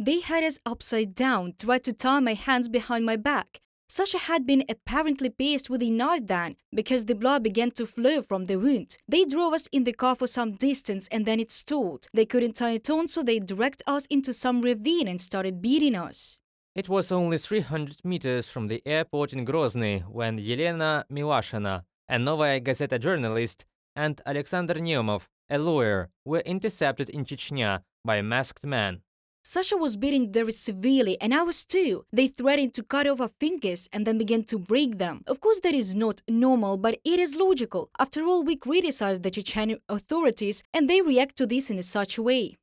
They had us upside down, tried to tie my hands behind my back. Sasha had been apparently pierced with a knife then, because the blood began to flow from the wound. They drove us in the car for some distance and then it stalled. They couldn't tie it on, so they dragged us into some ravine and started beating us. It was only 300 meters from the airport in Grozny when Yelena Milashyna, a Novaya Gazeta journalist, and Alexander Nemov, a lawyer, were intercepted in Chechnya by a masked man. Sasha was beaten very severely, and I was too. They threatened to cut off our fingers and then began to break them. Of course, that is not normal, but it is logical. After all, we criticize the Chechen authorities, and they react to this in such a way.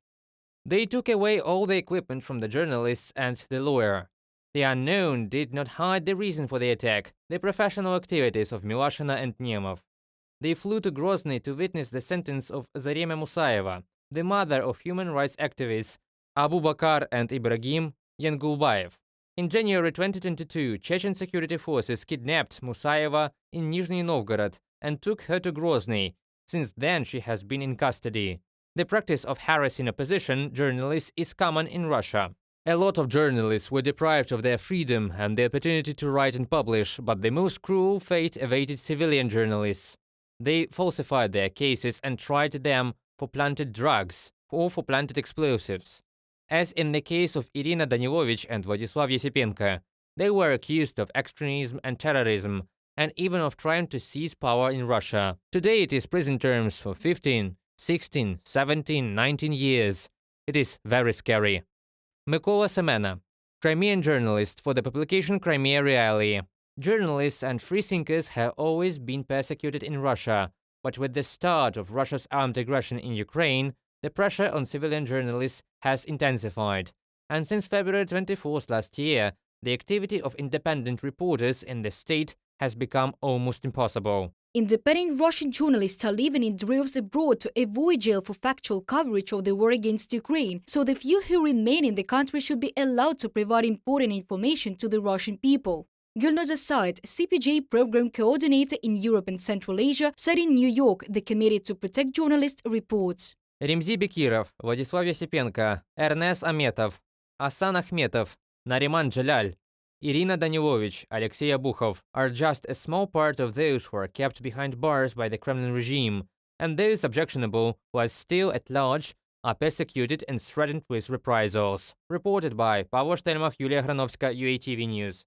They took away all the equipment from the journalists and the lawyer. The unknown did not hide the reason for the attack, the professional activities of Milashyna and Nemov. They flew to Grozny to witness the sentence of Zarema Musayeva, the mother of human rights activists Abu Bakr and Ibrahim Yangulbayev. In January 2022, Chechen security forces kidnapped Musayeva in Nizhny Novgorod and took her to Grozny. Since then, she has been in custody. The practice of harassing opposition journalists is common in Russia. A lot of journalists were deprived of their freedom and the opportunity to write and publish, but the most cruel fate awaited civilian journalists. They falsified their cases and tried them for planted drugs or for planted explosives. As in the case of Irina Danilovich and Vladislav Yesipenko, they were accused of extremism and terrorism, and even of trying to seize power in Russia. Today it is prison terms for 15, 16, 17, 19 years. It is very scary. Mykola Semena, Crimean journalist for the publication Crimea Reality. Journalists and freethinkers have always been persecuted in Russia, but with the start of Russia's armed aggression in Ukraine, the pressure on civilian journalists has intensified. And since February 24th last year, the activity of independent reporters in the state has become almost impossible. Independent Russian journalists are living in droves abroad to avoid jail for factual coverage of the war against Ukraine, so the few who remain in the country should be allowed to provide important information to the Russian people. Gulnaz Asad, CPJ program coordinator in Europe and Central Asia, said in New York the Committee to Protect Journalists reports. Ремзи Бекиров, Владислав Есипенко, Эрнес Аметов, Асан Ахметов, Нариман Джаляль, Irina Danilovich, Alexei Abukhov are just a small part of those who are kept behind bars by the Kremlin regime, and those objectionable who are still at large are persecuted and threatened with reprisals. Reported by Pavlo Shtelmach, Yulia Hranovska, UATV News.